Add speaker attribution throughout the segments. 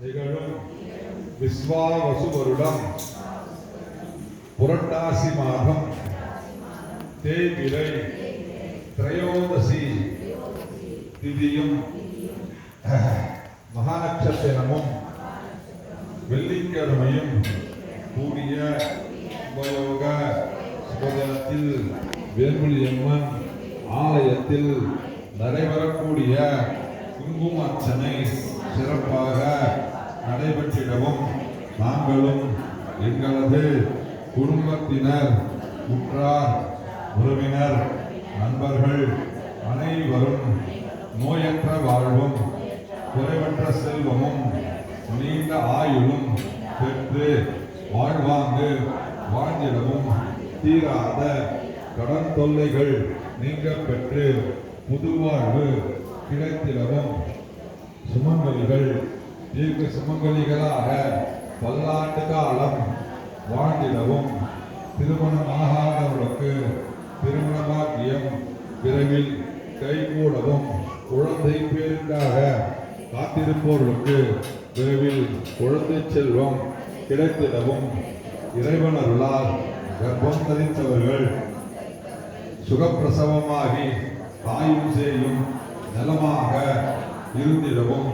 Speaker 1: நிகழும் விஸ்வாவசு வருடம் புரட்டாசி மாதம் தேய்பிறை திரையோதசி திதியும் மகாநட்சத்திரமும் வெள்ளிக்கிழமையும் கூடிய உபயோக சுபதினத்தில் வேல்முழியம்மன் ஆலயத்தில் நடைபெறக்கூடிய குங்குமார்ச்சனை சிறப்பாக நடைபெற்றிடவும் நாங்களும் எங்களது குடும்பத்தினர் உற்றார் உறவினர் நண்பர்கள் அனைவரும் நோயற்ற வாழ்வும் குறைவற்ற செல்வமும் நீண்ட ஆயுளும் பெற்று வாழ்வாங்கு வாழ்ந்திடவும் தீராத கடன் தொல்லைகள் நீங்க பெற்று புதுவாழ்வு கிடைத்திடவும் சுமங்கலிகள் தீர்க்க சுமங்கலிகளாக பல்லாண்டு காலம் வாழ்ந்திடவும் திருமணமாகாதவர்களுக்கு திருமண பாக்கியம் விரைவில் கைகூடவும் குழந்தை பேருக்காக காத்திருப்பவர்களுக்கு விரைவில் குழந்தை செல்வம் கிடைத்திடவும் இறைவனருளால் கர்ப்பம் தரித்தவர்கள் சுகப்பிரசவமாகி தாயும் சேயும் நலமாக இருந்திடவும்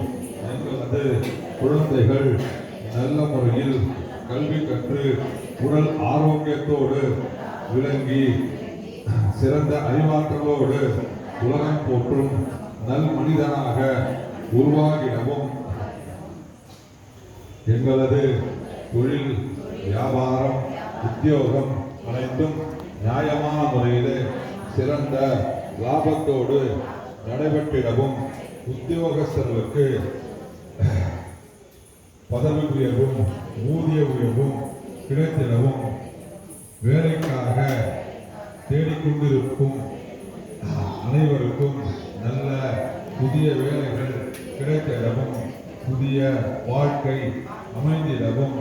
Speaker 1: எங்களது குழந்தைகள் நல்ல முறையில் கல்வி கற்று உடல் ஆரோக்கியத்தோடு விளங்கி சிறந்த அறிவாற்றலோடு உலகம் போற்றும் நல் மனிதனாக உருவாகிடவும் எங்களது தொழில் வியாபாரம் உத்தியோகம் அனைத்தும் நியாயமான முறையிலே சிறந்த லாபத்தோடு நடைபெற்றிடவும் உத்தியோகஸ்தர்களுக்கு பதவி உயர்வும் ஊதிய உயர்வும் கிடைத்திடவும் வேலைக்காக தேடிக்கொண்டிருக்கும் அனைவருக்கும் நல்ல புதிய வேலைகள் கிடைத்திடவும் புதிய வாழ்க்கை அமைந்திடவும்